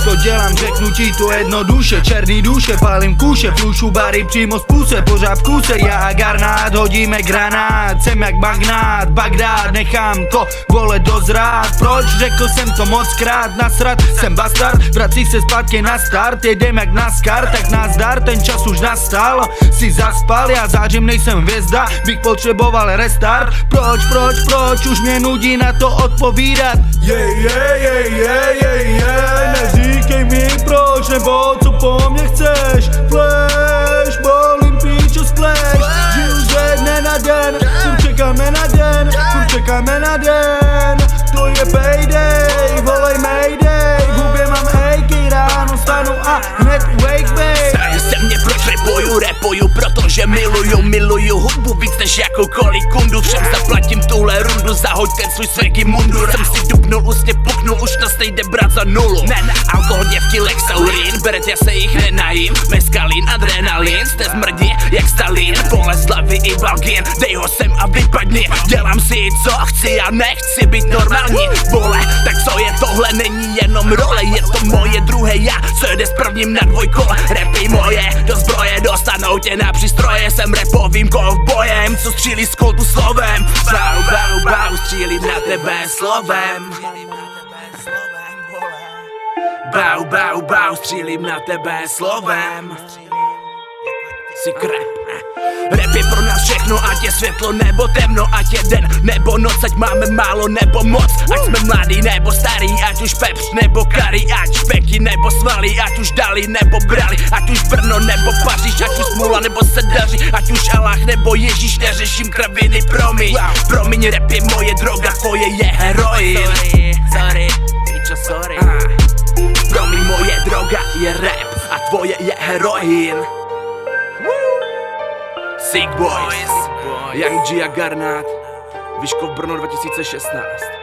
To dělám, řeknu ti to jednoduše. Černý duše, pálím kuše, flušu bary přímo z puse. Pořád v kuse, já a Garnát hodíme granát. Jsem jak magnát, Bagdád, nechám to vole dozrát. Proč? Řekl jsem to mockrát, nasrat, jsem bastard. Vrací se zpátky na start, jedem jak NASCAR. Tak nazdar, ten čas už nastal. Si zaspal, já zářím, nejsem hvězda. Bych potřeboval restart. Proč? Už mě nudí na to odpovídat. Neříkej mi proč, nebo co po mně chceš. Flash, bolím píčo splash. Žiju ze dne na den, furt čekáme na den, to je payday, volej mayday. V hubě mám hejky, ráno stanu a hned wake babe. Ptají se mě proč repuju, protože miluju hudbu víc než jakoukoliv kundu. Všem zaplatím tuhle rundu, zahoď ten svůj swaggy mundur. Jsem si dupnul, ústně puknul, už nás nejde brát za nulu. Alkohol, děvky, lexaurin, beret, já se jich nenajím. Meskalin, adrenalin, jste zmrdí jak Stalin. Boleslavy i Balgin, dej ho sem a vypadni. Dělám si co chci a nechci být normální. Vole, tak co je tohle, není jenom role. Je to moje druhé já, co jede s prvním na dvojkole. Rapy moje, do zbroje dostanou tě na přístroje. Jsem rapovým kovbojem, co střílí z kolbu slovem. Bau, střílím na tebe slovem. Bau, střílím na tebe slovem. Rap je pro nás všechno, ať je světlo nebo temno, ať je den nebo noc, ať máme málo nebo moc. Ať jsme mladý nebo starý, ať už pepř nebo kary, ať špeky nebo svaly, ať už dali nebo brali, ať už Brno nebo Paříž, ať už smůla nebo se daří, ať už Allah nebo Ježíš, neřeším kraviny, promiň, rap je moje droga, tvoje je heroin. Sorry, promiň, moje droga je rap a tvoje je heroin. Sick Boys, Young G a Garnát, Vyškov Brno 2016.